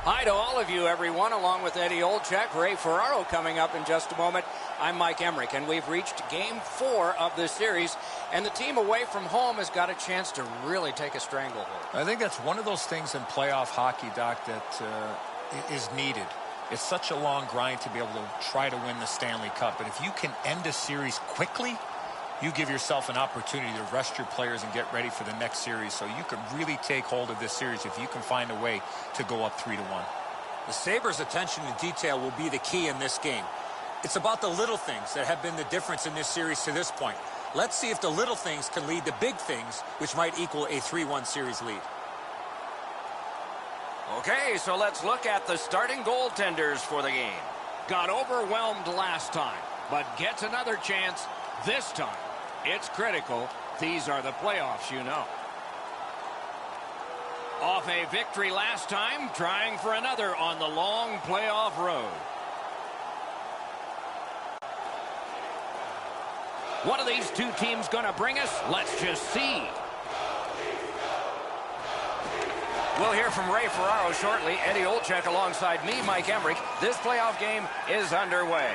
Hi to all of you, everyone, along with Eddie Olczyk, Ray Ferraro coming up in just a moment. I'm Mike Emmerich, and we've reached Game 4 of this series, and the team away from home has got a chance to really take a stranglehold. I think that's one of those things in playoff hockey, Doc, that is needed. It's such a long grind to be able to try to win the Stanley Cup, but if you can end a series quickly, you give yourself an opportunity to rest your players and get ready for the next series, so you can really take hold of this series if you can find a way to go up 3-1. The Sabres' attention to detail will be the key in this game. It's about the little things that have been the difference in this series to this point. Let's see if the little things can lead to big things, which might equal a 3-1 series lead. Okay, so let's look at the starting goaltenders for the game. Got overwhelmed last time, but gets another chance this time. It's critical. These are the playoffs, you know. Off a victory last time, trying for another on the long playoff road. What are these two teams going to bring us? Let's just see. We'll hear from Ray Ferraro shortly. Eddie Olczyk alongside me, Mike Emmerich. This playoff game is underway.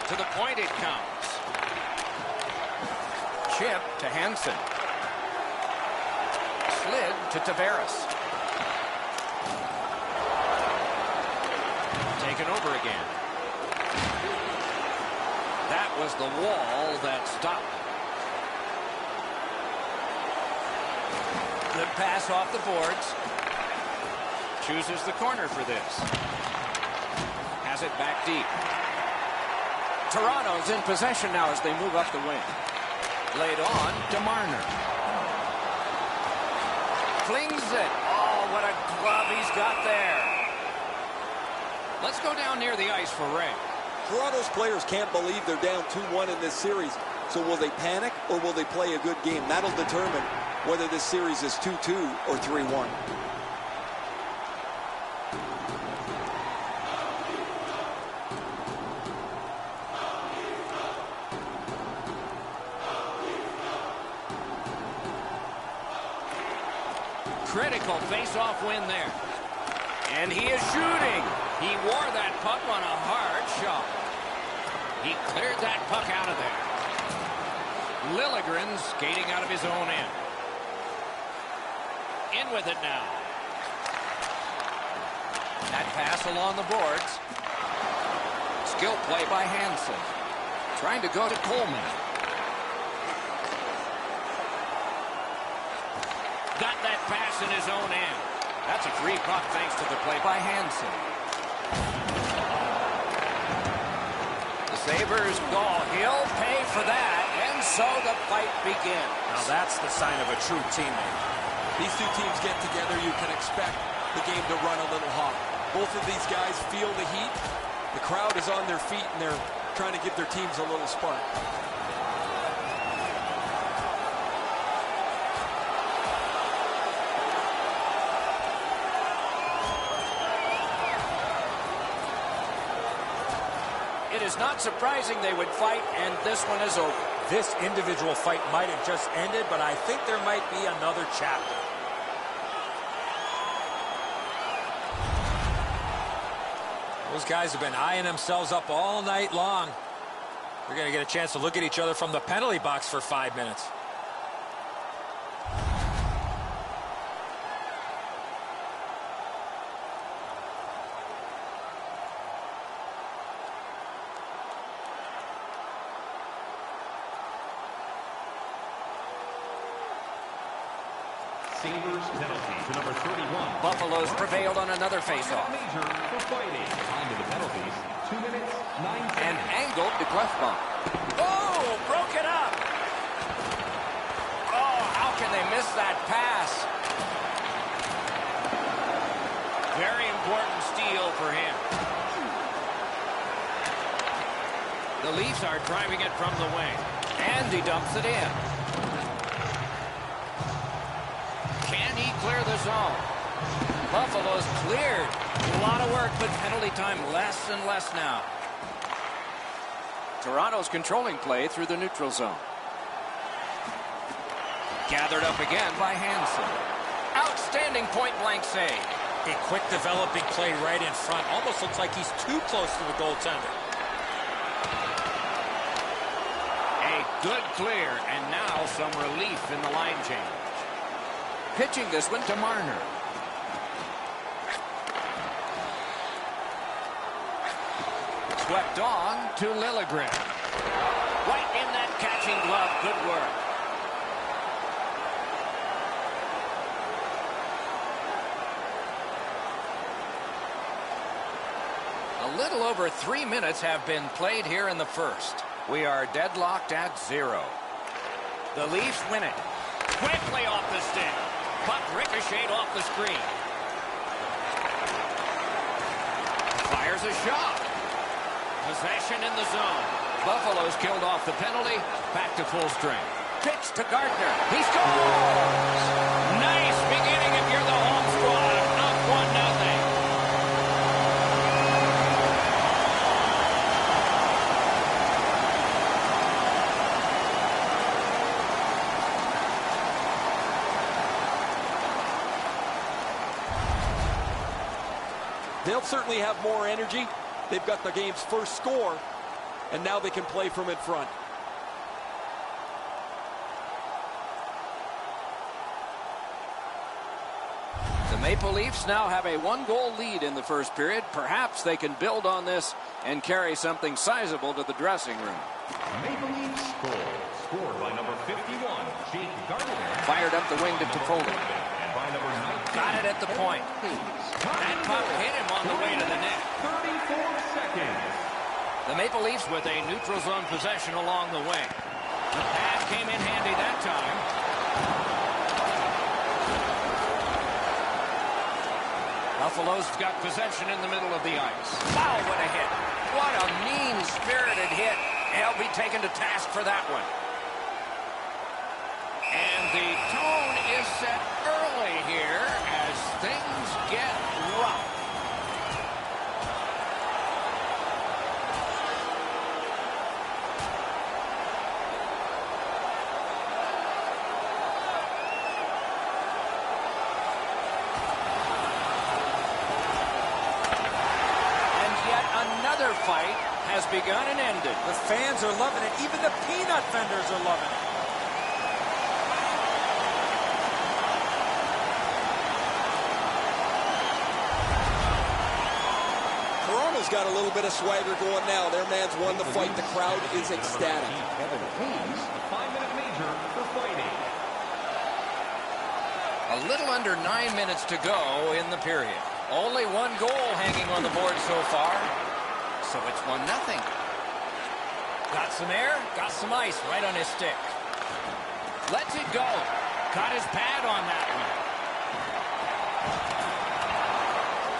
To the point it comes. Chip to Hansen. Slid to Tavares. Taken over again. That was the wall that stopped. Good pass off the boards. Chooses the corner for this. Has it back deep. Toronto's in possession now as they move up the wing. Laid on to Marner. Flings it. Oh, what a glove he's got there. Let's go down near the ice for Ray. Toronto's players can't believe they're down 2-1 in this series. So will they panic or will they play a good game? That'll determine whether this series is 2-2 or 3-1. Critical face-off win there. And he is shooting. He wore that puck on a hard shot. He cleared that puck out of there. Liljegren skating out of his own end. In with it now. That pass along the boards. Skill play by Hansen. Trying to go to Coleman. Got that pass in his own end. That's a free puck thanks to the play by Hansen. The Sabres go. He'll pay for that. And so the fight begins. Now that's the sign of a true teammate. These two teams get together, you can expect the game to run a little hot. Both of these guys feel the heat. The crowd is on their feet, and they're trying to give their teams a little spark. It is not surprising they would fight, and this one is over. This individual fight might have just ended, but I think there might be another chapter. Those guys have been eyeing themselves up all night long. They're going to get a chance to look at each other from the penalty box for 5 minutes. Sabres penalty to number 31. Buffalo's prevailed on another faceoff. Major for fighting. Time to the penalties. 2 minutes, 9 seconds. And angled to Clefbaum. Oh, broke it up. Oh, how can they miss that pass? Very important steal for him. The Leafs are driving it from the wing. And he dumps it in. Can he clear the zone? Buffalo's cleared. A lot of work, but penalty time less and less now. Toronto's controlling play through the neutral zone. Gathered up again by Hansen. Outstanding point-blank save. A quick developing play right in front. Almost looks like he's too close to the goaltender. A good clear, and now some relief in the line change. Pitching this one to Marner. Swept on to Liljegren. Right in that catching glove. Good work. A little over 3 minutes have been played here in the first. We are deadlocked at 0. The Leafs win it. Quickly off the stick. Puck ricocheted off the screen. Fires a shot. Possession in the zone. Buffalo's killed off the penalty. Back to full strength. Pitch to Gardner. He scores! Nice beginning if you're the home squad. Up 1-0. They'll certainly have more energy. They've got the game's first score, and now they can play from in front. The Maple Leafs now have a 1-goal lead in the first period. Perhaps they can build on this and carry something sizable to the dressing room. Maple Leafs score. Scored by number 51, Jake Gardner. Fired up the wing to Toffoli. And by number 19, Got it at the point. That puck hit him on the way to the net. 34 seconds. The Maple Leafs with a neutral zone possession along the wing. The pad came in handy that time. Buffalo's got possession in the middle of the ice. Wow, what a hit. What a mean-spirited hit. He'll be taken to task for that one. And the tone is set early here as things get rough. And yet another fight has begun and ended. The fans are loving it. Even the peanut vendors are loving it. Toronto's got a little bit of swagger going now. Their man's won the fight. The crowd is ecstatic. Kevin Hayes, a 5-minute major for fighting. A little under 9 minutes to go in the period. Only 1 goal hanging on the board so far. So it's 1-0. Got some air, got some ice right on his stick. Lets it go. Got his pad on that one.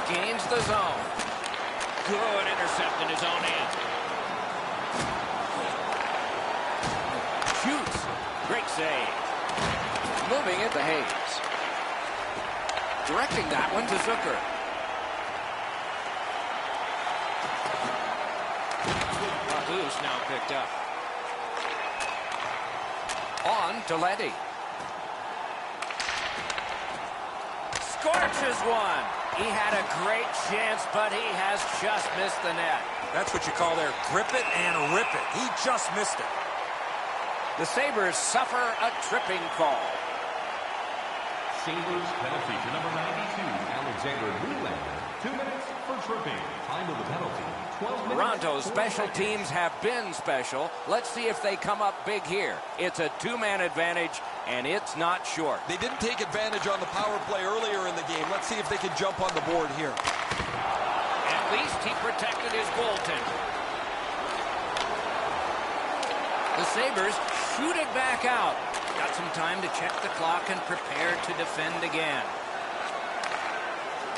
Gains the zone. Good intercept in his own end. Shoots. Great save. Moving it to Hayes. Directing that one to Zucker. Loose now picked up. On to Letty. Scorches one. He had a great chance, but he has just missed the net. That's what you call there, grip it and rip it. He just missed it. The Sabres suffer a tripping call. Sabres penalty to number 92, Alexander Nylander. 2 minutes for tripping. Time of the penalty, 12 minutes. Toronto's special teams have been special. Let's see if they come up big here. It's a 2-man advantage, and it's not short. They didn't take advantage on the power play earlier in the game. Let's see if they can jump on the board here. At least he protected his goaltender. The Sabres shoot it back out. Got some time to check the clock and prepare to defend again.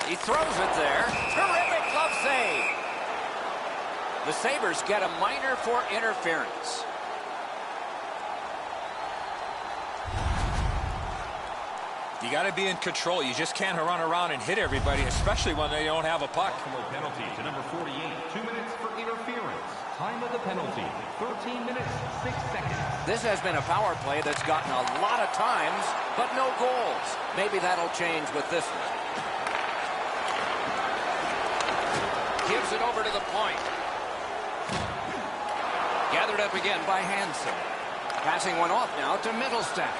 He throws it there. Terrific glove save. The Sabres get a minor for interference. You got to be in control. You just can't run around and hit everybody, especially when they don't have a puck. Penalty to number 48, 2 minutes for interference. Time of the penalty, 13 minutes, 6 seconds. This has been a power play that's gotten a lot of times, but no goals. Maybe that'll change with this one. Gives it over to the point. Gathered up again by Hansen. Passing one off now to Mittelstadt.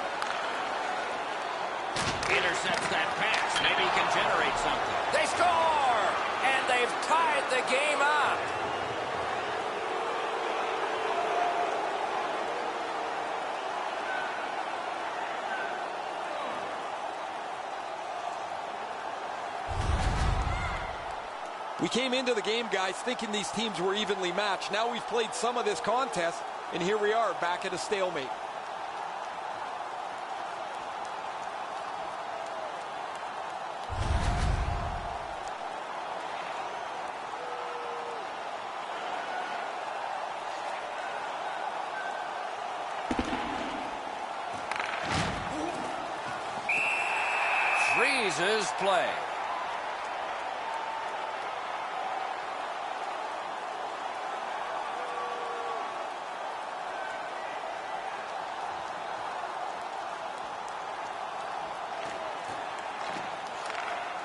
Intercepts that pass. Maybe he can generate something. They score! And they've tied the game up. We came into the game, guys, thinking these teams were evenly matched. Now we've played some of this contest, and here we are back at a stalemate. Freezes play.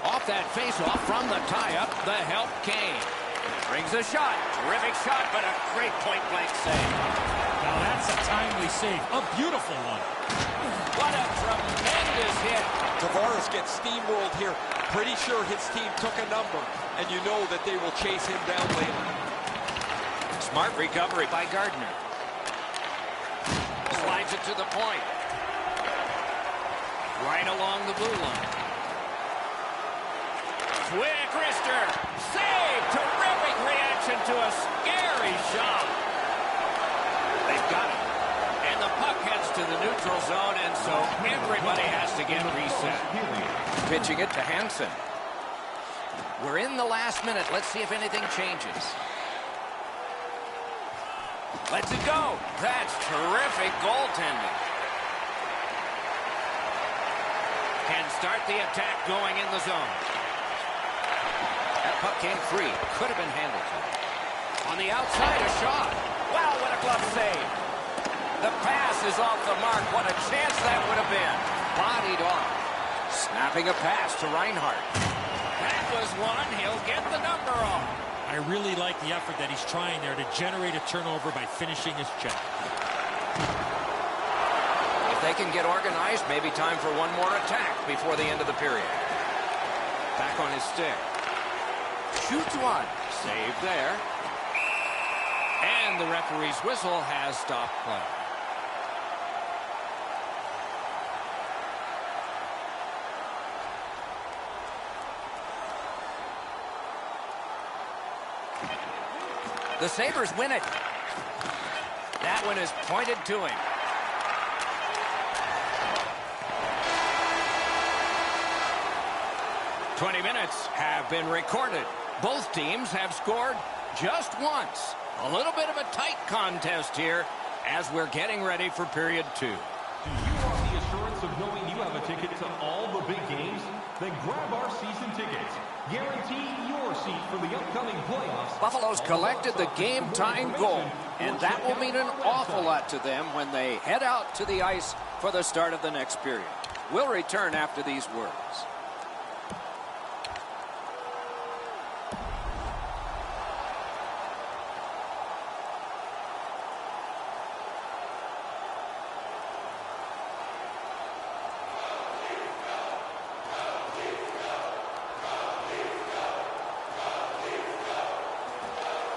Off that face-off from the tie-up, the help came. Brings a shot. Terrific shot, but a great point-blank save. Now that's a timely save. A beautiful one. What a tremendous hit. Tavares gets steamrolled here. Pretty sure his team took a number, and you know that they will chase him down later. Smart recovery by Gardner. Slides it to the point. Right along the blue line. Quick wrister. Save. Terrific reaction to a scary shot. They've got it. And the puck heads to the neutral zone, and so everybody has to get reset. Pitching it to Hansen. We're in the last minute. Let's see if anything changes. Let's it go. That's terrific goaltending. Can start the attack going in the zone. That puck came free. Could have been handled. On the outside, a shot. Wow, what a glove save. The pass is off the mark. What a chance that would have been. Bodied off. Snapping a pass to Reinhart. That was one. He'll get the number off. I really like the effort that he's trying there to generate a turnover by finishing his check. If they can get organized, maybe time for one more attack before the end of the period. Back on his stick. Shoots one. Save there. And the referee's whistle has stopped play. The Sabres win it. That one is pointed to him. "20 minutes have been recorded. Both teams have scored just once. A little bit of a tight contest here as we're getting ready for period 2. Do you want the assurance of knowing you have a ticket to all the big games? Then grab our season tickets. Guarantee your seat for the upcoming playoffs. Buffalo's collected the game-tying goal, and that will mean an awful lot to them when they head out to the ice for the start of the next period. We'll return after these words.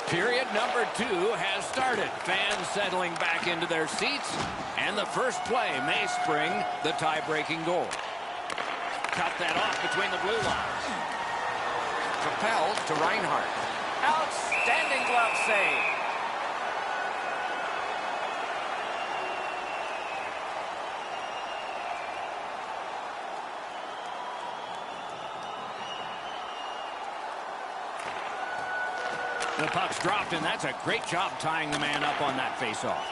Period number 2 has started. Fans settling back into their seats. And the first play may spring the tie-breaking goal. Cut that off between the blue lines. Propelled to Reinhart. Outstanding glove save. The puck's dropped, and that's a great job tying the man up on that faceoff.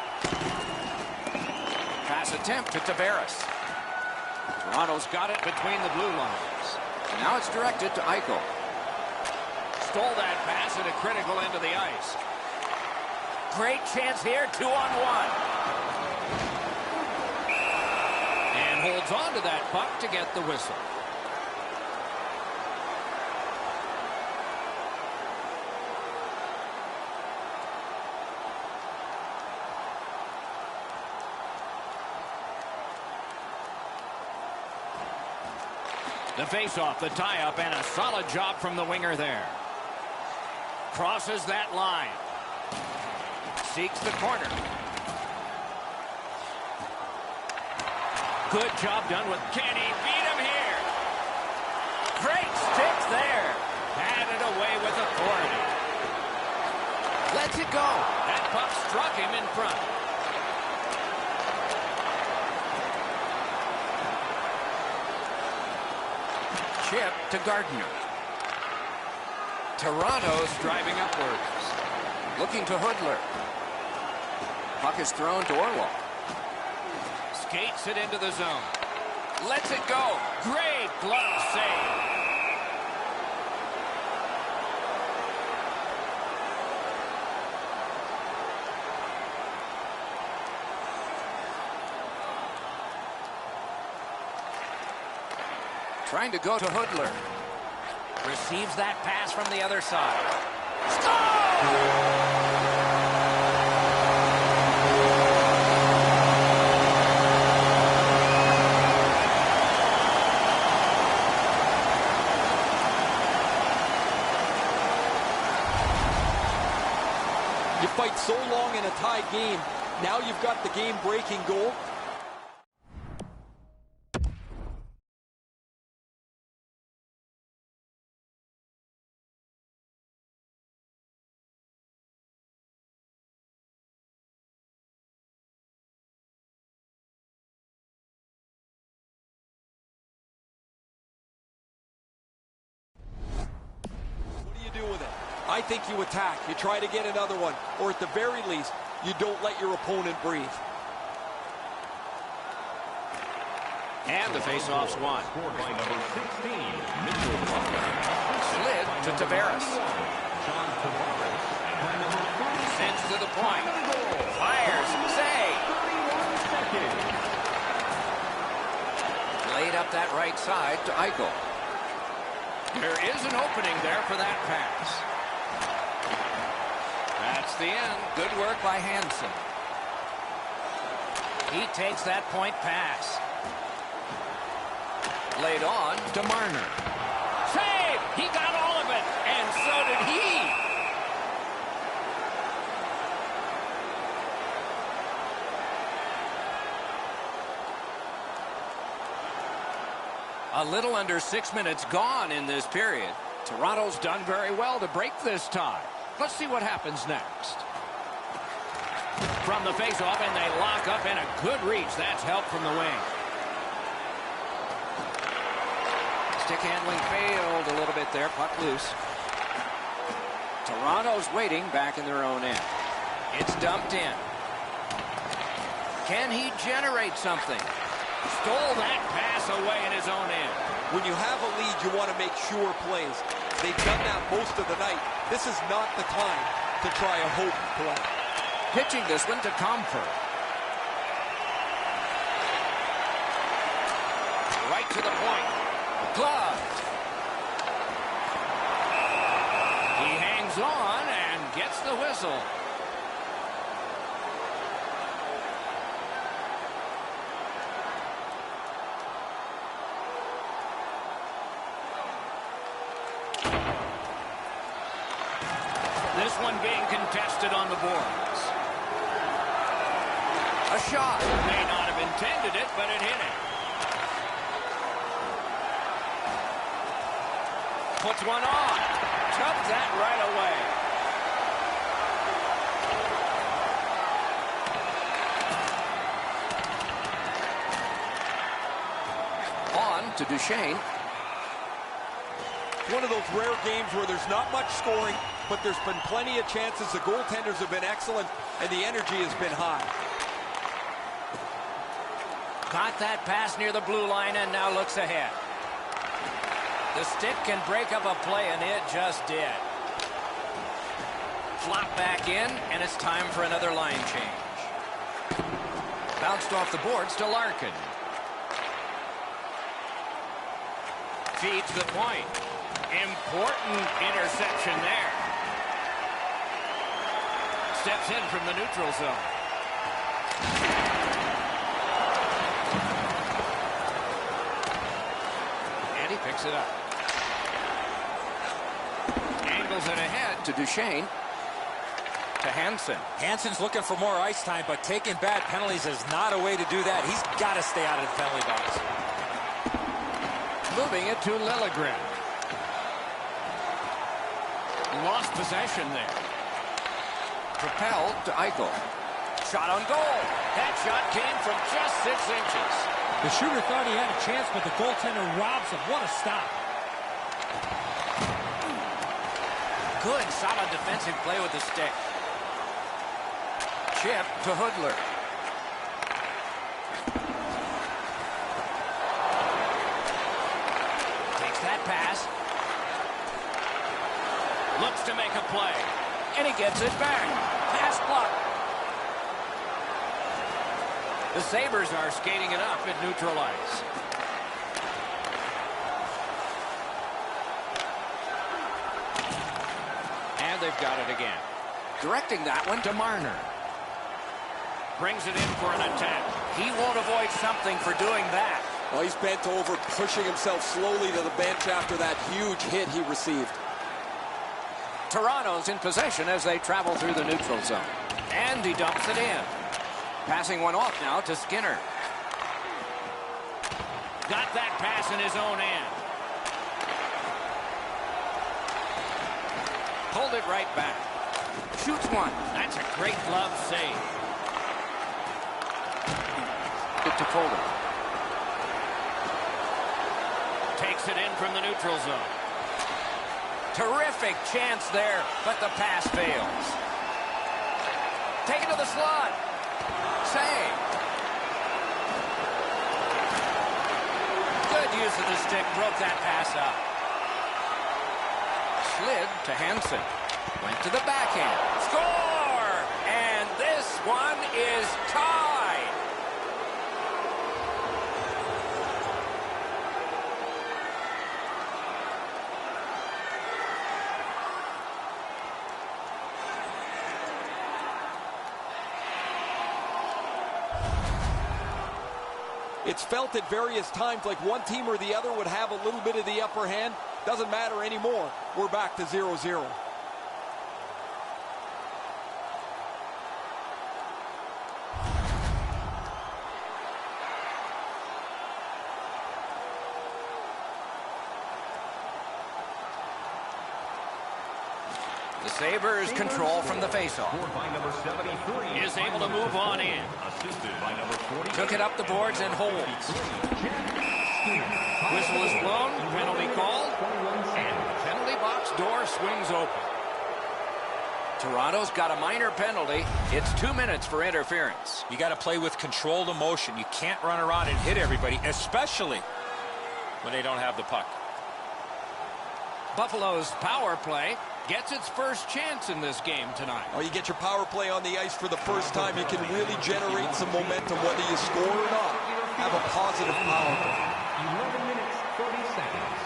Pass attempt to Tavares. Toronto's got it between the blue lines. Now it's directed to Eichel. Stole that pass at a critical end of the ice. Great chance here, 2-on-1. And holds on to that puck to get the whistle. The face-off, the tie-up, and a solid job from the winger there. Crosses that line. Seeks the corner. Good job done with... Can he beat him here? Great stick there. Had it away with authority. Lets it go. That puck struck him in front. Chip to Gardner. Toronto's driving upwards. Looking to Hoodler. Puck is thrown to Orlov. Skates it into the zone. Lets it go. Great glove save. Trying to go to Hoodler. Receives that pass from the other side. Score! You fight so long in a tied game. Now you've got the game-breaking goal. I think you attack. You try to get another one. Or at the very least, you don't let your opponent breathe. And the face-off's won. Slid to Tavares. Sends to the point. Fires. Save. Laid up that right side to Eichel. There is an opening there for that pass. That's the end. Good work by Hansen. He takes that point pass. Laid on to Marner. Save! He got all of it, and so did he. A little under 6 minutes gone in this period. Toronto's done very well to break this tie. Let's see what happens next. From the face-off, and they lock up, and a good reach. That's help from the wing. Stick handling failed a little bit there. Puck loose. Toronto's waiting back in their own end. It's dumped in. Can he generate something? Stole that pass away in his own end. When you have a lead, you want to make sure plays. They've done that most of the night. This is not the time to try a hope play. Pitching this one to Comfort. Right to the point. Gloved. He hangs on and gets the whistle. This one being contested on the boards. A shot. May not have intended it, but it hit it. Puts one on. Took that right away. On to Duchesne. One of those rare games where there's not much scoring, but there's been plenty of chances. The goaltenders have been excellent, and the energy has been high. Got that pass near the blue line and now looks ahead. The stick can break up a play, and it just did. Flop back in, and it's time for another line change. Bounced off the boards to Larkin. Feeds the point. Important interception there. Steps in from the neutral zone. And he picks it up. Angles it ahead to Duchesne. To Hansen. Hansen's looking for more ice time, but taking bad penalties is not a way to do that. He's got to stay out of the penalty box. Moving it to Liljegren. Lost possession there. Propelled to Eichel. Shot on goal. That shot came from just 6 inches. The shooter thought he had a chance, but the goaltender robs him. What a stop. Good, solid defensive play with the stick. Chip to Hudler. Takes that pass. Looks to make a play. And he gets it back. Pass blocked. The Sabres are skating it up at neutral ice. And they've got it again. Directing that one to Marner. Brings it in for an attack. He won't avoid something for doing that. Well, he's bent over, pushing himself slowly to the bench after that huge hit he received. Toronto's in possession as they travel through the neutral zone. And he dumps it in. Passing one off now to Skinner. Got that pass in his own end. Pulled it right back. Shoots one. That's a great glove save. It to Folder. Takes it in from the neutral zone. Terrific chance there, but the pass fails. Taken to the slot. Save. Good use of the stick. Broke that pass up. Slid to Hansen. Went to the backhand. Score! And this one is tied. It's felt at various times like one team or the other would have a little bit of the upper hand. Doesn't matter anymore. We're back to 0-0. The Sabres control from the faceoff. Is able to move on in. Took it up the boards and holds. Whistle is blown. Penalty called. And the penalty box door swings open. Toronto's got a minor penalty. It's 2 minutes for interference. You got to play with controlled emotion. You can't run around and hit everybody, especially when they don't have the puck. Buffalo's power play gets its first chance in this game tonight. Oh, you get your power play on the ice for the first time. You can really generate some momentum, whether you score or not. Have a positive power play. 11 minutes, 30 seconds.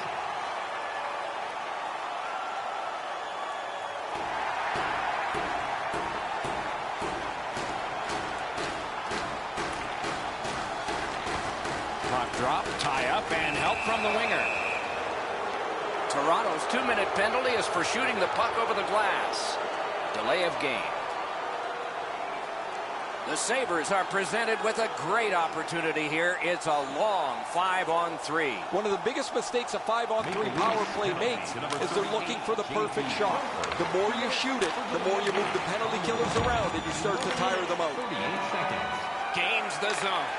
Puck drop, tie up, and help from the winger. Toronto's 2-minute penalty is for shooting the puck over the glass. Delay of game. The Sabres are presented with a great opportunity here. It's a long 5-on-3. One of the biggest mistakes a 5-on-3 power play makes is they're looking for the perfect shot. The more you shoot it, the more you move the penalty killers around and you start to tire them out. 38 seconds. Gains the zone.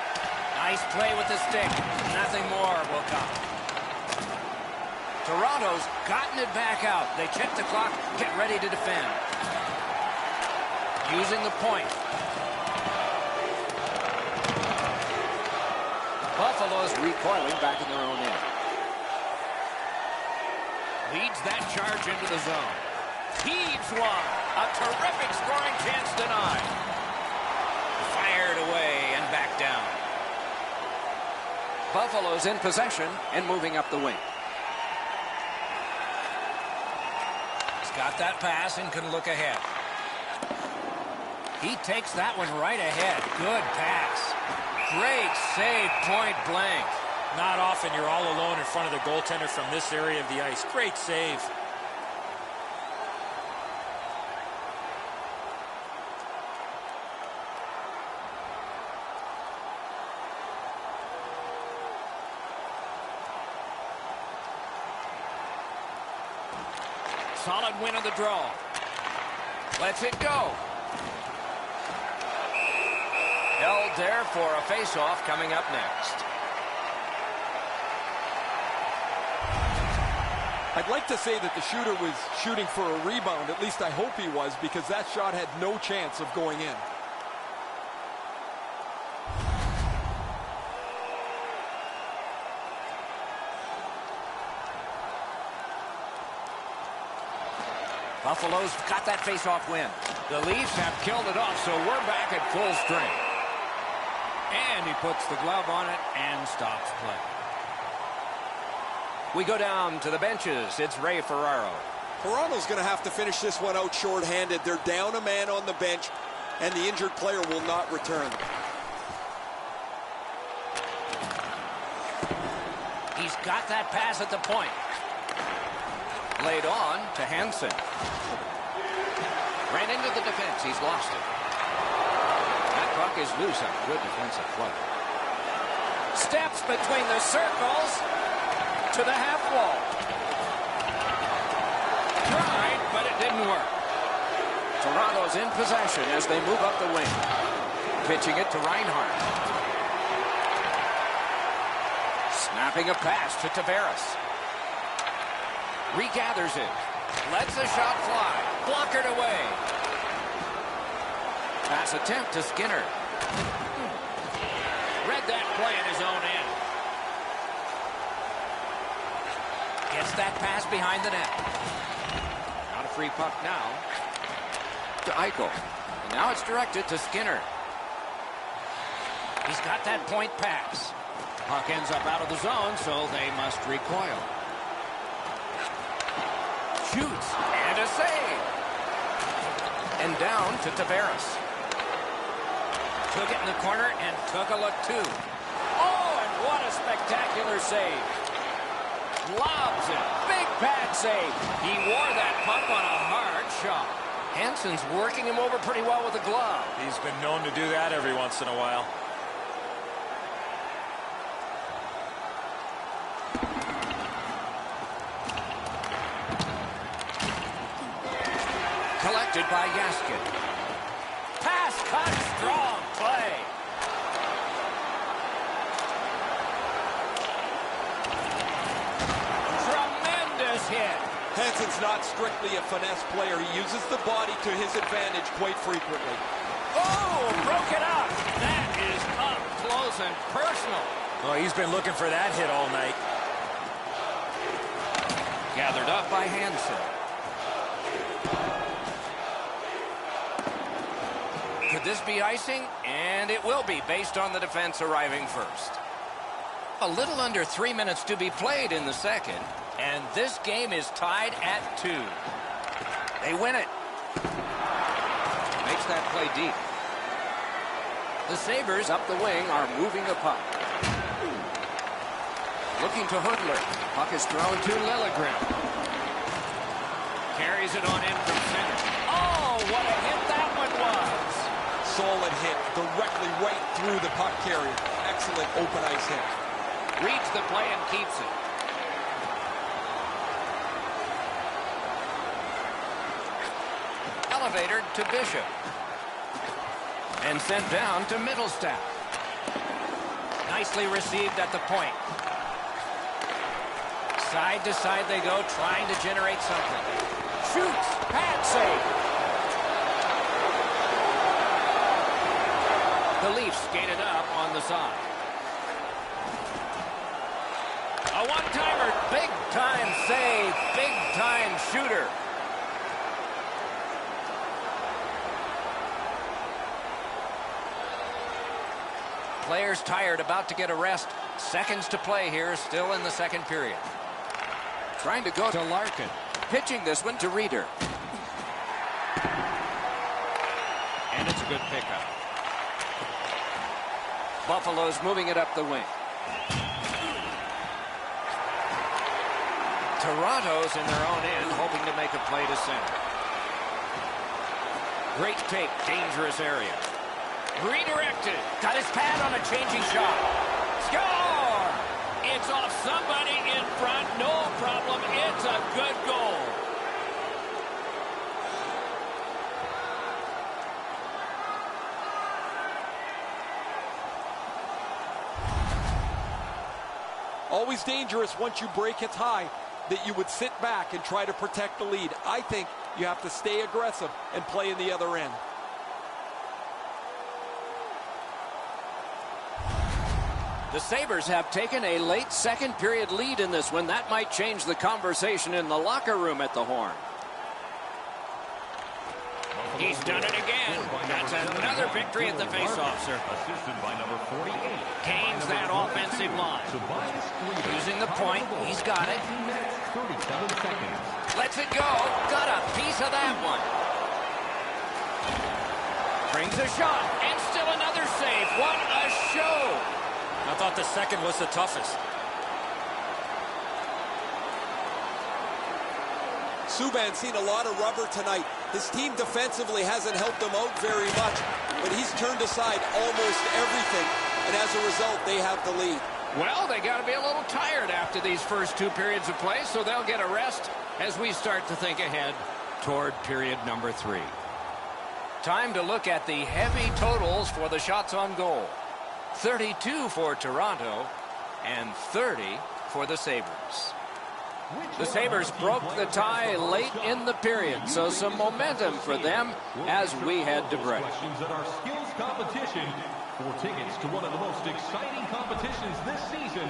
Nice play with the stick. Nothing more will come. Toronto's gotten it back out. They check the clock, get ready to defend. Using the point. Buffalo's recoiling back in their own end. Leads that charge into the zone. Heaves one. A terrific scoring chance denied. Fired away and back down. Buffalo's in possession and moving up the wing. He's got that pass and can look ahead. He takes that one right ahead. Good pass. Great save, point blank. Not often you're all alone in front of the goaltender from this area of the ice. Great save. Solid win of the draw. Lets it go. Held there for a face-off coming up next. I'd like to say that the shooter was shooting for a rebound. At least I hope he was, because that shot had no chance of going in. Buffalo's got that face-off win. The Leafs have killed it off, so we're back at full strength. And he puts the glove on it and stops play. We go down to the benches. It's Ray Ferraro. Toronto's going to have to finish this one out shorthanded. They're down a man on the bench, and the injured player will not return. He's got that pass at the point. Laid on to Hansen. Ran into the defense. He's lost it. That puck is loose on good defensive play. Steps between the circles to the half wall. Tried, but it didn't work. Toronto's in possession as they move up the wing. Pitching it to Reinhart. Snapping a pass to Tavares. Regathers it. Lets the shot fly. Blockered away. Pass attempt to Skinner. Read that play in his own end. Gets that pass behind the net. Not a free puck now. To Eichel. And now it's directed to Skinner. He's got that point pass. Puck ends up out of the zone, so they must recoil. Shoots, and a save. And down to Tavares. Took it in the corner and took a look too. Oh, and what a spectacular save. Lobs it. Big pad save. He wore that puck on a hard shot. Hansen's working him over pretty well with the glove. He's been known to do that every once in a while. Collected by Gaskin. Pass cut, strong play. Tremendous hit. Hansen's not strictly a finesse player. He uses the body to his advantage quite frequently. Oh, broke it up. That is up close and personal. Oh, he's been looking for that hit all night. Gathered up by Hansen. Could this be icing? And it will be, based on the defense arriving first. A little under 3 minutes to be played in the second, and this game is tied at 2. They win it. Makes that play deep. The Sabres up the wing are moving the puck. Looking to Hoodler. Puck is thrown to Liljegren. Carries it on in from center. Oh, what a hit that one was. Solid hit directly right through the puck carrier. Excellent open ice hit. Reads the play and keeps it. Elevator to Bishop. And sent down to Middlestaff. Nicely received at the point. Side to side they go, trying to generate something. Shoots. Pad save. The Leafs skated up on the side. A one-timer, big-time save, big-time shooter. Players tired, about to get a rest. Seconds to play here, still in the second period. Trying to go to Larkin. Pitching this one to Reeder. And it's a good pickup. Buffalo's moving it up the wing. Toronto's in their own end, hoping to make a play to center. Great take, dangerous area. Redirected. Got his pad on a changing shot. Score! It's off somebody in front. No problem. It's a good goal. Always dangerous once you break it high that you would sit back and try to protect the lead. I think you have to stay aggressive and play in the other end. The Sabres have taken a late second period lead in this one. That might change the conversation in the locker room at the Horn. He's done it again. That's another victory at the faceoff circle. Assisted by number 48. Gains that offensive line. Using the point. He's got it. 37 seconds. Lets it go. Got a piece of that one. Brings a shot. And still another save. What a show. I thought the second was the toughest. Subban's seen a lot of rubber tonight. His team defensively hasn't helped him out very much, but he's turned aside almost everything, and as a result, they have the lead. Well, they got to be a little tired after these first two periods of play, so they'll get a rest as we start to think ahead toward period number 3. Time to look at the heavy totals for the shots on goal. 32 for Toronto and 30 for the Sabres. The Sabres broke the tie late in the period, so some momentum for them as we head to break. Questions at our skills competition. For tickets to one of the most exciting competitions this season,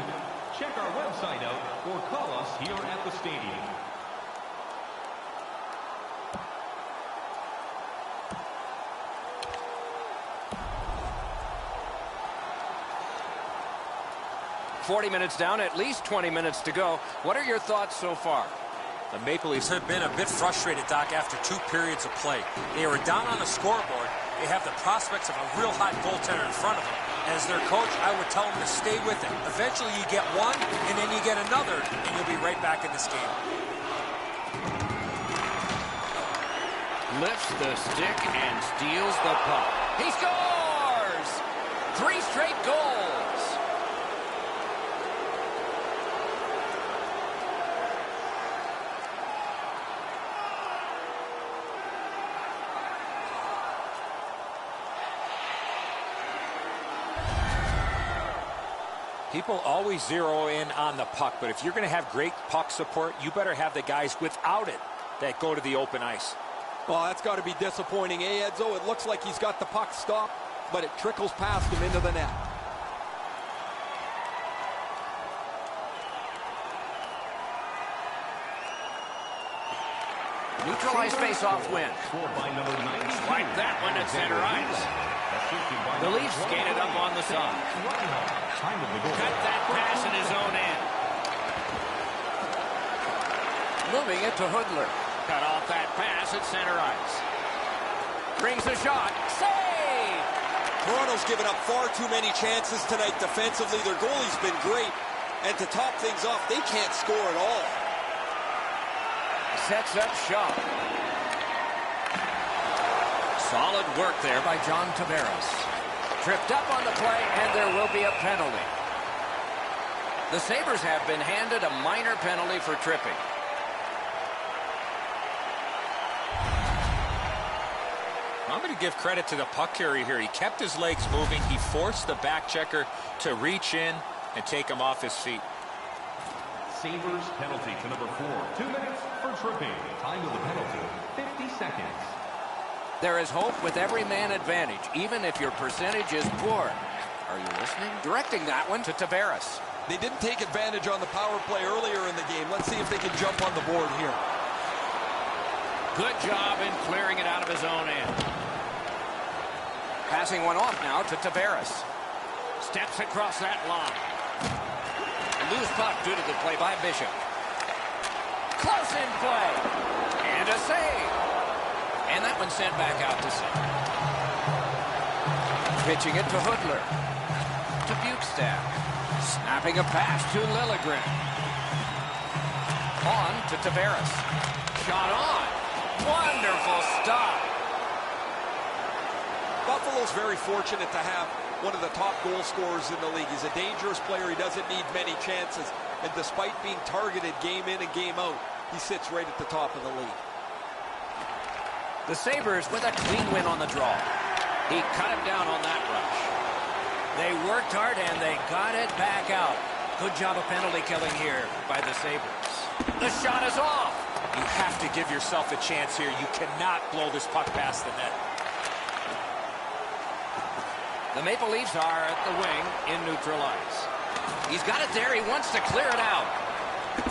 check our website out or call us here at the stadium. .40 minutes down, at least 20 minutes to go. What are your thoughts so far? The Maple Leafs have been a bit frustrated, Doc, after 2 periods of play. They were down on the scoreboard. They have the prospects of a real hot goaltender in front of them. As their coach, I would tell them to stay with it. Eventually you get one, and then you get another, and you'll be right back in this game. Lifts the stick and steals the puck. He scores! 3 straight goals. People always zero in on the puck, but if you're going to have great puck support, you better have the guys without it that go to the open ice. Well, that's got to be disappointing, Edzo? It looks like he's got the puck stopped, but it trickles past him into the net. Neutralized face-off win. Like that one at center ice. The Leafs skated up on the side. Cut that pass in his own end. Moving it to Hoodler. Cut off that pass at center ice. Brings a shot. Save! Toronto's given up far too many chances tonight defensively. Their goalie's been great. And to top things off, they can't score at all. Sets up shot. Solid work there by John Tavares. Tripped up on the play, and there will be a penalty. The Sabres have been handed a minor penalty for tripping. I'm going to give credit to the puck carrier here. He kept his legs moving. He forced the back checker to reach in and take him off his feet. Sabres penalty to number 4. 2 minutes for tripping. Time of the penalty, 50 seconds. There is hope with every man advantage, even if your percentage is poor. Are you listening? Directing that one to Tavares. They didn't take advantage on the power play earlier in the game. Let's see if they can jump on the board here. Good job in clearing it out of his own end. Passing one off now to Tavares. Steps across that line. Loose puck due to the play by Bishop. Close in play. And a save. And that one sent back out to center. Pitching it to Hoodler. To Bukestad. Snapping a pass to Liljegren. On to Tavares. Shot on. Wonderful stop. Buffalo's very fortunate to have one of the top goal scorers in the league. He's a dangerous player. He doesn't need many chances. And despite being targeted game in and game out, he sits right at the top of the league. The Sabres with a clean win on the draw. He cut him down on that rush. They worked hard and they got it back out. Good job of penalty killing here by the Sabres. The shot is off. You have to give yourself a chance here. You cannot blow this puck past the net. The Maple Leafs are at the wing in neutral ice. He's got it there. He wants to clear it out.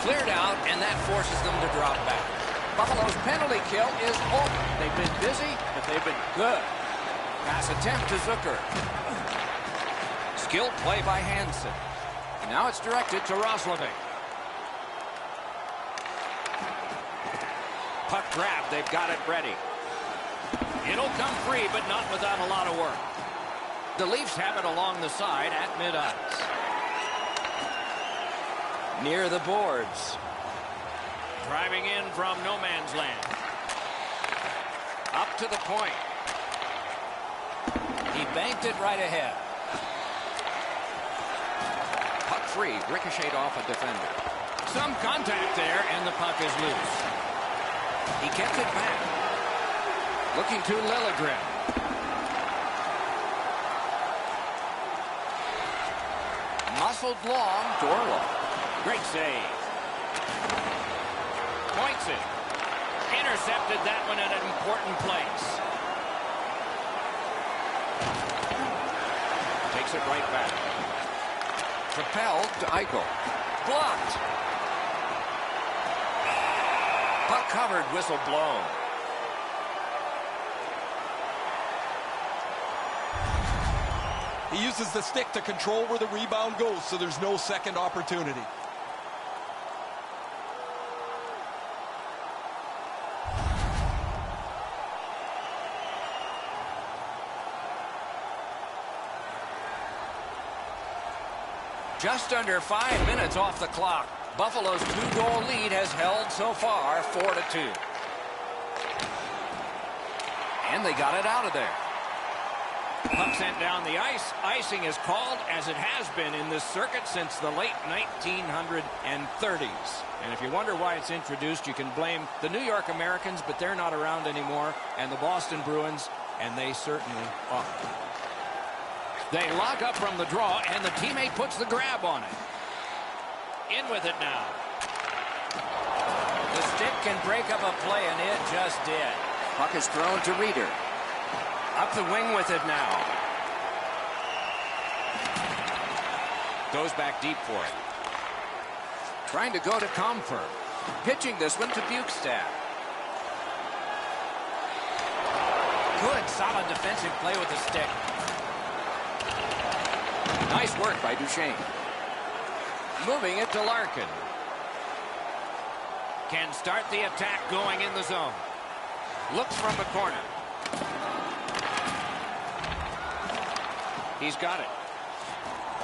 Cleared out, and that forces them to drop back. Buffalo's penalty kill is over. They've been busy, but they've been good. Pass attempt to Zucker. Skilled play by Hansen. Now it's directed to Roslovic. Puck grab. They've got it ready. It'll come free, but not without a lot of work. The Leafs have it along the side at mid-ice. Near the boards. Driving in from no man's land. Up to the point. He banked it right ahead. Puck free, ricocheted off a defender. Some contact there, and the puck is loose. He gets it back. Looking to Liljegren. Muscled long, Dorlo. Great save. Points it. Intercepted that one at an important place. Takes it right back. Propelled to Eichel. Blocked. Puck covered, whistle blown. He uses the stick to control where the rebound goes, so there's no second opportunity. Just under 5 minutes off the clock. Buffalo's 2-goal lead has held so far 4-2. And they got it out of there. Puck sent down the ice. Icing is called, as it has been in this circuit since the late 1930s. And if you wonder why it's introduced, you can blame the New York Americans, but they're not around anymore, and the Boston Bruins, and they certainly are. They lock up from the draw, and the teammate puts the grab on it. In with it now. The stick can break up a play, and it just did. Puck is thrown to Reeder. Up the wing with it now. Goes back deep for it. Trying to go to Comfort. Pitching this one to Bukestad. Good, solid defensive play with the stick. Nice work by Duchesne. Moving it to Larkin. Can start the attack going in the zone. Looks from the corner. He's got it.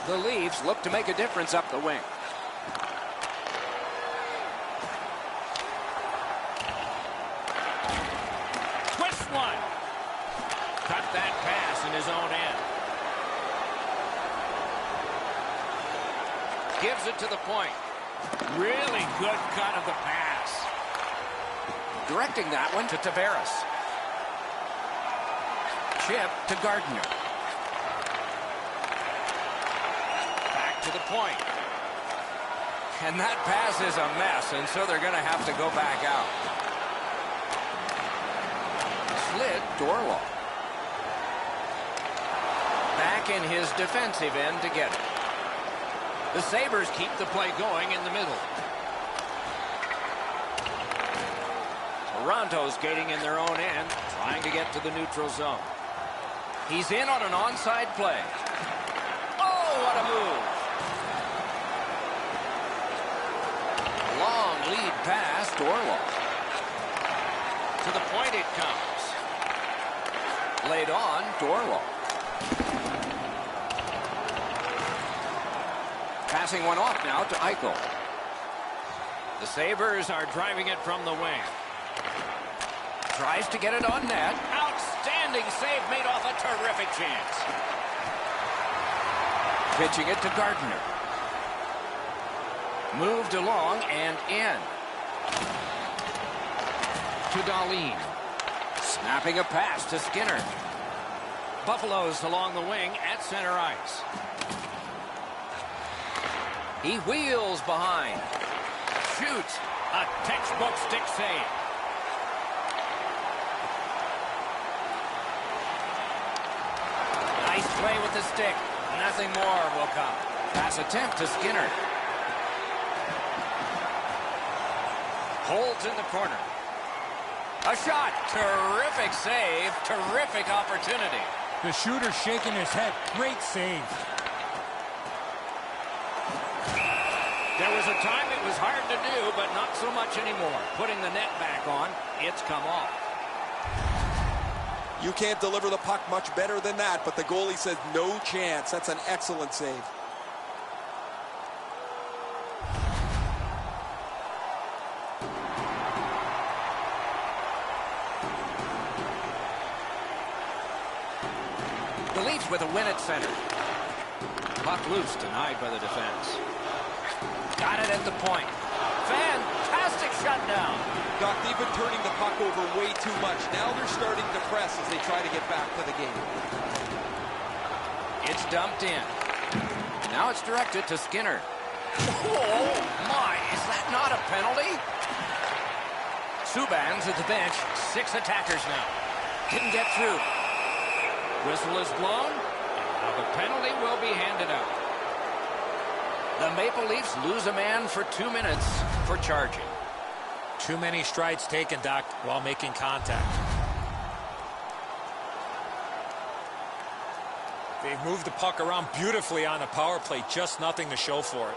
The Leafs look to make a difference up the wing. Twist one. Cut that pass in his own end. Gives it to the point. Really good cut of the pass. Directing that one to Tavares. Chip to Gardner. To the point. And that pass is a mess, and so they're going to have to go back out. Slid Dorlo. Back in his defensive end to get it. The Sabres keep the play going in the middle. Toronto's skating in their own end, trying to get to the neutral zone. He's in on an onside play. Oh! what a move. Long lead pass to Orlov. To the point it comes. Laid on to Orlov. Passing one off now to Eichel. The Sabres are driving it from the wing. Tries to get it on net. Outstanding save made off a terrific chance. Pitching it to Gardner. Moved along and in. To Dahlin. Snapping a pass to Skinner. Buffalo's along the wing at center ice. He wheels behind. Shoots. A textbook stick save. Nice play with the stick. Nothing more will come. Pass attempt to Skinner. Holds in the corner. A shot. Terrific save. Terrific opportunity. The shooter shaking his head. Great save. There was a time it was hard to do, but not so much anymore. Putting the net back on, it's come off. You can't deliver the puck much better than that, but the goalie says no chance. That's an excellent save. The Leafs with a win at center. Puck loose, denied by the defense. Got it at the point. Fantastic shutdown. Doc, they've been turning the puck over way too much. Now they're starting to press as they try to get back to the game. It's dumped in. Now it's directed to Skinner. Oh, my. Is that not a penalty? Subban's at the bench. 6 attackers now. Didn't get through. Whistle is blown. Now the penalty will be handed out. The Maple Leafs lose a man for 2 minutes for charging. Too many strides taken, Doc, while making contact. They've moved the puck around beautifully on the power play. Just nothing to show for it.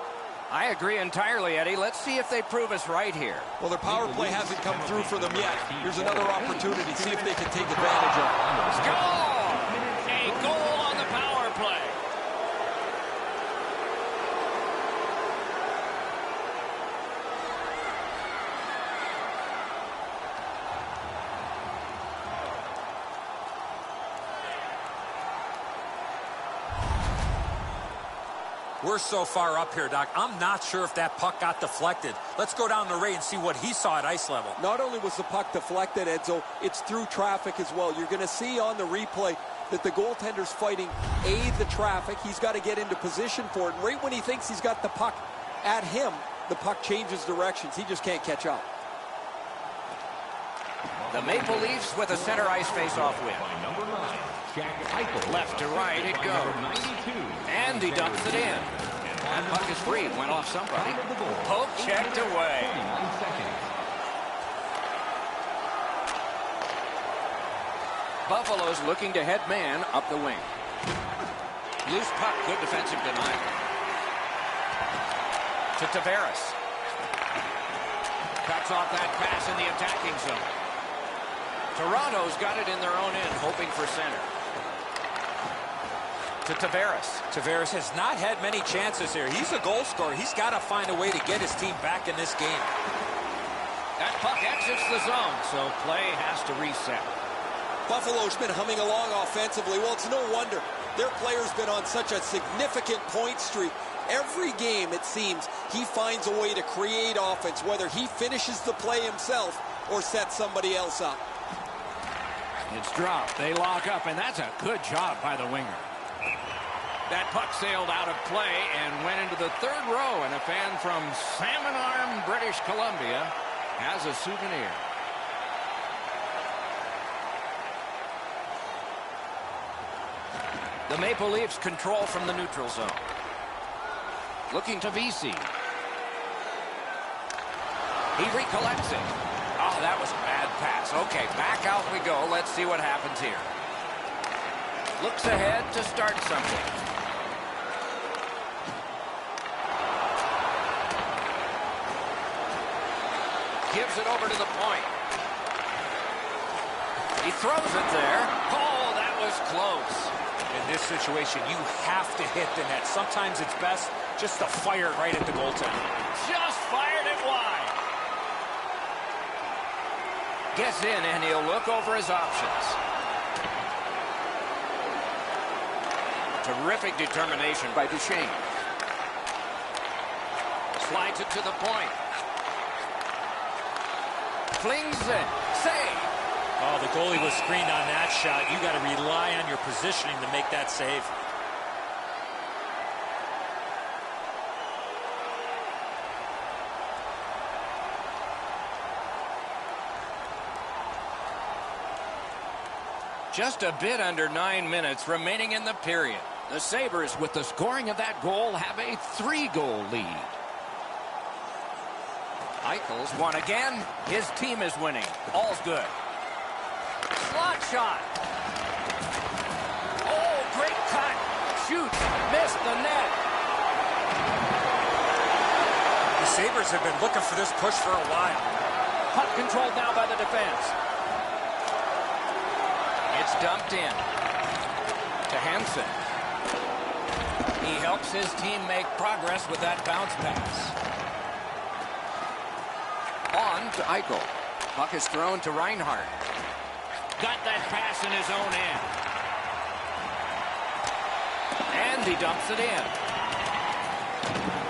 I agree entirely, Eddie. Let's see if they prove us right here. Well, their power play hasn't come through for them yet. Here's another opportunity. See if they can take advantage of it. Score! A goal on the power play. We're so far up here, Doc. I'm not sure if that puck got deflected. Let's go down to Ray and see what he saw at ice level. Not only was the puck deflected, Edzo, it's through traffic as well. You're going to see on the replay that the goaltender's fighting the traffic. He's got to get into position for it. And right when he thinks he's got the puck at him, the puck changes directions. He just can't catch up. The Maple Leafs with a center ice face-off win. Left to right it goes. And he dumps it in. That puck is free. Went off somebody. Poke checked away. Buffalo's looking to head man up the wing. Loose puck. Good defensive denial. To Tavares. Cuts off that pass in the attacking zone. Toronto's got it in their own end, hoping for center. To Tavares. Tavares has not had many chances here. He's a goal scorer. He's got to find a way to get his team back in this game. That puck exits the zone, so play has to reset. Buffalo's been humming along offensively. Well, it's no wonder. Their player's been on such a significant point streak. Every game, it seems, he finds a way to create offense, whether he finishes the play himself or sets somebody else up. It's dropped. They lock up, and that's a good job by the winger. That puck sailed out of play and went into the third row, and a fan from Salmon Arm, British Columbia, has a souvenir. The Maple Leafs control from the neutral zone. Looking to VC. He recollects it. Oh, that was a bad pass. Okay, back out we go. Let's see what happens here. Looks ahead to start something. Gives it over to the point. He throws it there. Oh, that was close. In this situation, you have to hit the net. Sometimes it's best just to fire it right at the goaltender. Just fired it wide. Gets in, and he'll look over his options. Terrific determination by Duchesne. Slides it to the point. Flings it. Save. Oh, the goalie was screened on that shot. You got to rely on your positioning to make that save. Just a bit under 9 minutes remaining in the period. The Sabres, with the scoring of that goal, have a 3-goal lead. Eichel's won again. His team is winning. All's good. Slot shot. Oh, great cut. Shoots. Missed the net. The Sabres have been looking for this push for a while. Puck controlled now by the defense. It's dumped in to Hansen. He helps his team make progress with that bounce pass. On to Eichel. Puck is thrown to Reinhart. Got that pass in his own end. And he dumps it in.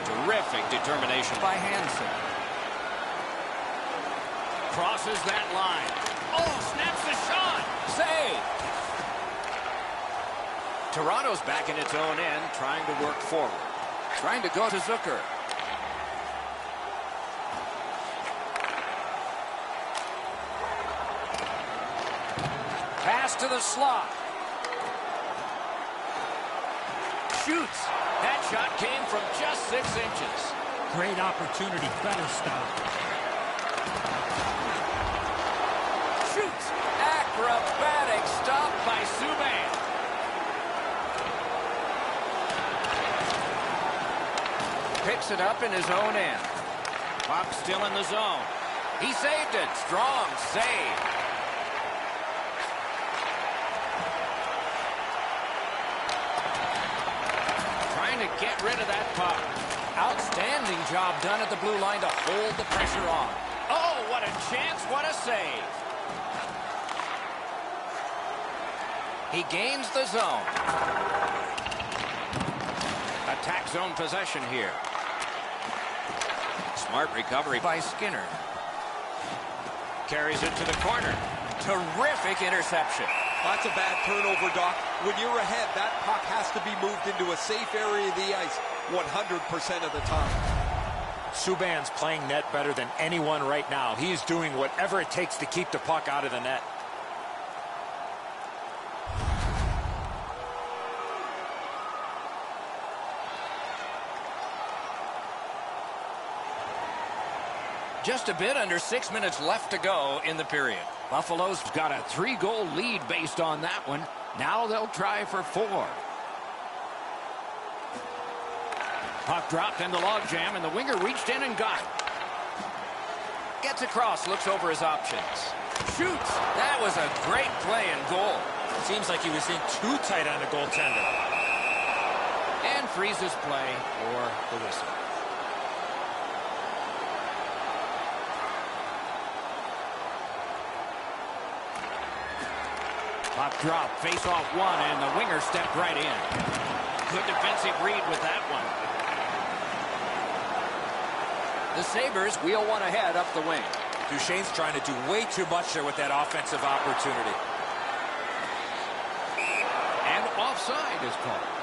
Terrific determination by Hansen. Crosses that line. Oh, snaps the shot. Save. Toronto's back in its own end, trying to work forward. Trying to go to Zucker. Pass to the slot. Shoots. That shot came from just 6 inches. Great opportunity. Better stop. Shoots. Acrobatic stop by Subban. Picks it up in his own end. Puck still in the zone. He saved it. Strong save. Trying to get rid of that puck. Outstanding job done at the blue line to hold the pressure on. Oh, what a chance. What a save. He gains the zone. Attack zone possession here. Smart recovery by Skinner. Carries it to the corner. Terrific interception. That's a bad turnover, Doc. When you're ahead, that puck has to be moved into a safe area of the ice 100% of the time. Subban's playing net better than anyone right now. He's doing whatever it takes to keep the puck out of the net. Just a bit under 6 minutes left to go in the period. Buffalo's got a 3-goal lead based on that one. Now they'll try for 4. Puck dropped in the logjam, and the winger reached in and got it. Gets across, looks over his options. Shoots. That was a great play and goal. Seems like he was in too tight on the goaltender. And freezes play or the whistle. Puck drop, face off one, and the winger stepped right in. Good defensive read with that one. The Sabres wheel one ahead up the wing. Duchesne's trying to do way too much there with that offensive opportunity. And offside is called.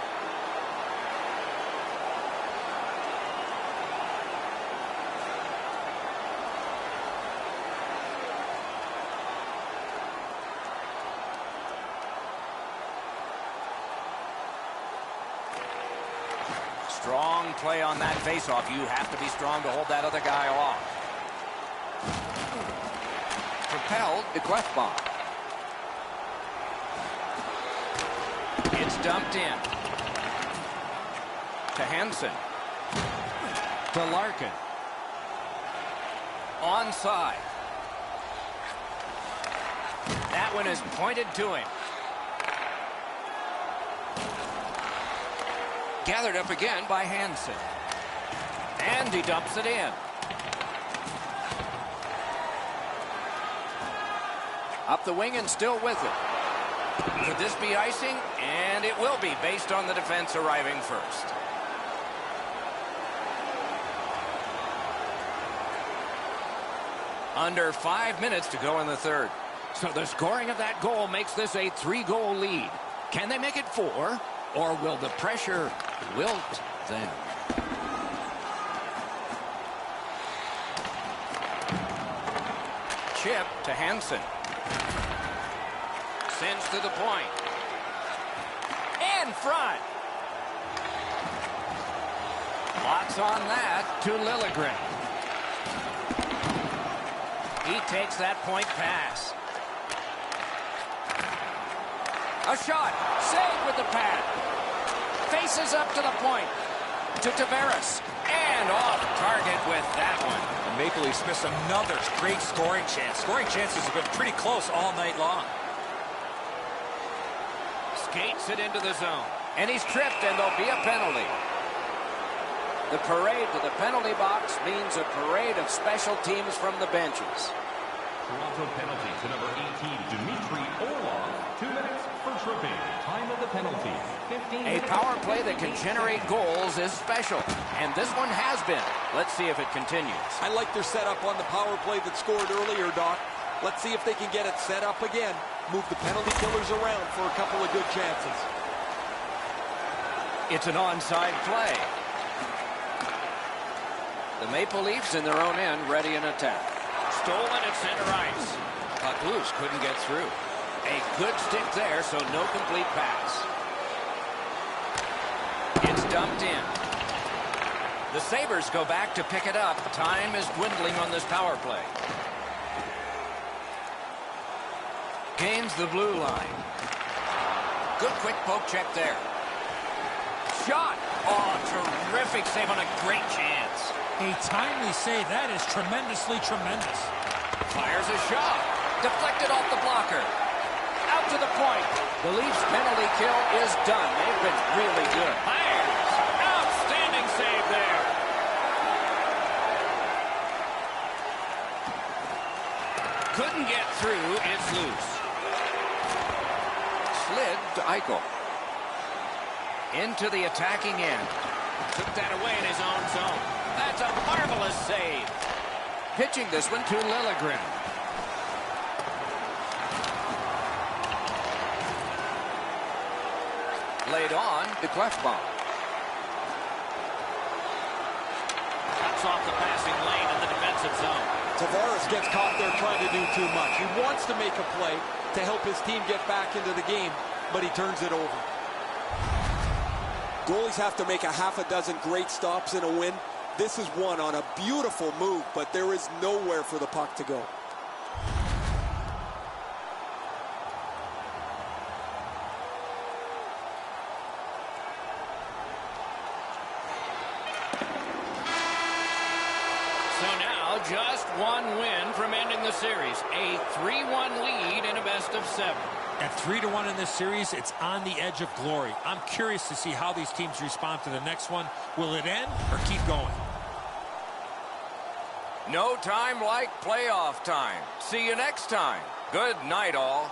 Strong play on that faceoff. You have to be strong to hold that other guy off. Propelled to Clefbaum. It's dumped in. To Hansen. To Larkin. onside. That one is pointed to him. Gathered up again by Hansen. And he dumps it in. Up the wing and still with it. Could this be icing? And it will be, based on the defense arriving first. Under 5 minutes to go in the third. So the scoring of that goal makes this a 3-goal lead. Can they make it 4? Or will the pressure wilt them? Chip to Hansen. Sends to the point. In front. Lots on that to Liljegren. He takes that point pass. A shot. Saved with the pad. Faces up to the point. To Tavares. And off target with that one. The Maple Leafs miss another great scoring chance. Scoring chances have been pretty close all night long. Skates it into the zone. And he's tripped, and there'll be a penalty. The parade to the penalty box means a parade of special teams from the benches. Toronto penalty to number 18, Dmitry Orlov. 2 minutes for tripping. Time of the penalty, 15 A minutes. power play that can generate goals is special, and this one has been. Let's see if it continues. I like their setup on the power play that scored earlier, Doc. Let's see if they can get it set up again. Move the penalty killers around for a couple of good chances. It's an onside play. The Maple Leafs in their own end, ready in attack. Stolen at center ice. Puck loose, couldn't get through. A good stick there, so no complete pass. It's dumped in. The Sabres go back to pick it up. Time is dwindling on this power play. Gains the blue line. Good quick poke check there. Shot. Oh, terrific save on a great chance. A timely save. That is tremendously tremendous. Fires a shot. Deflected off the blocker. Out to the point. The Leafs penalty kill is done. They've been really good. Fires. Outstanding save there. Couldn't get through. It's loose. Slid to Eichel. Into the attacking end. Took that away in his own zone. That's a marvelous save. Pitching this one to Liljegren. Laid on to Clefbaum. Cuts off the passing lane in the defensive zone. Tavares gets caught there trying to do too much. He wants to make a play to help his team get back into the game, but he turns it over. Goalies have to make a half a dozen great stops in a win. This is one on a beautiful move, but there is nowhere for the puck to go. So now just one win from ending the series. A 3-1 lead in a best-of-7. At 3-1 in this series, it's on the edge of glory. I'm curious to see how these teams respond to the next one. Will it end or keep going? No time like playoff time. See you next time. Good night, all.